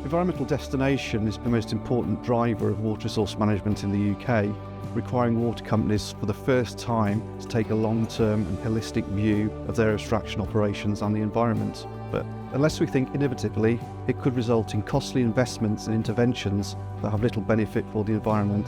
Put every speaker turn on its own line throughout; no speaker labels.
Environmental destination is the most important driver of water resource management in the UK, requiring water companies for the first time to take a long-term and holistic view of their extraction operations and the environment. But unless we think innovatively, it could result in costly investments and interventions that have little benefit for the environment.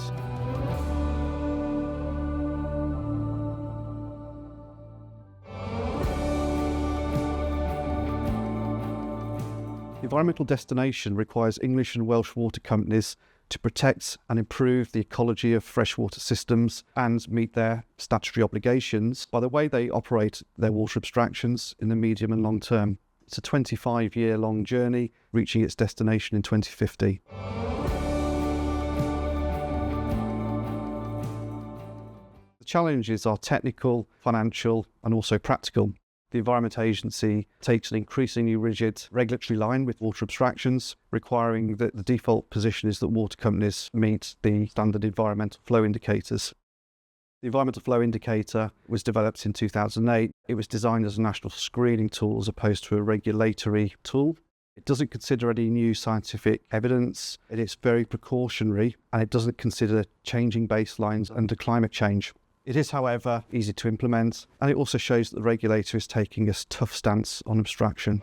Environmental destination requires English and Welsh water companies to protect and improve the ecology of freshwater systems and meet their statutory obligations by the way they operate their water abstractions in the medium and long term. It's a 25-year-long journey, reaching its destination in 2050. The challenges are technical, financial, and also practical. The Environment Agency takes an increasingly rigid regulatory line with water abstractions, requiring that the default position is that water companies meet the standard environmental flow indicators. The environmental flow indicator was developed in 2008. It was designed as a national screening tool as opposed to a regulatory tool. It doesn't consider any new scientific evidence. It is very precautionary, and it doesn't consider changing baselines under climate change. It is, however, easy to implement, and it also shows that the regulator is taking a tough stance on abstraction.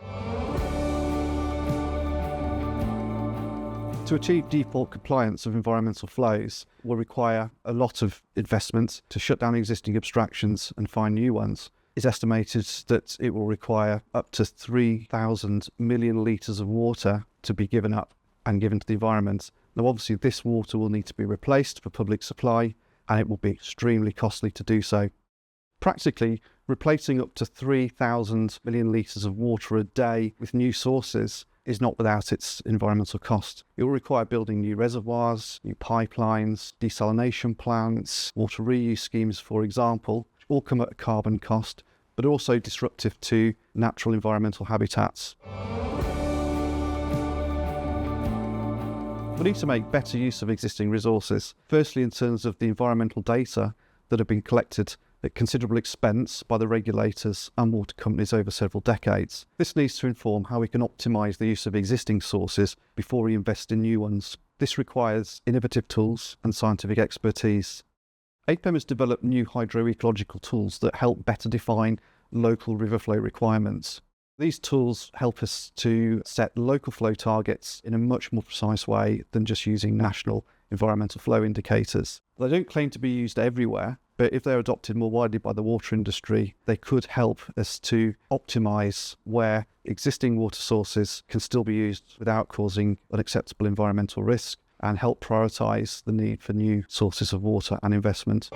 To achieve default compliance of environmental flows will require a lot of investment to shut down existing abstractions and find new ones. It's estimated that it will require up to 3,000 million litres of water to be given up and given to the environment. Now, obviously, this water will need to be replaced for public supply, and it will be extremely costly to do so. Practically, replacing up to 3,000 million litres of water a day with new sources is not without its environmental cost. It will require building new reservoirs, new pipelines, desalination plants, water reuse schemes, for example, which all come at a carbon cost, but are also disruptive to natural environmental habitats. We need to make better use of existing resources, firstly in terms of the environmental data that have been collected at considerable expense by the regulators and water companies over several decades. This needs to inform how we can optimise the use of existing sources before we invest in new ones. This requires innovative tools and scientific expertise. APEM has developed new hydroecological tools that help better define local river flow requirements. These tools help us to set local flow targets in a much more precise way than just using national environmental flow indicators. They don't claim to be used everywhere, but if they're adopted more widely by the water industry, they could help us to optimise where existing water sources can still be used without causing unacceptable environmental risk, and help prioritise the need for new sources of water and investment.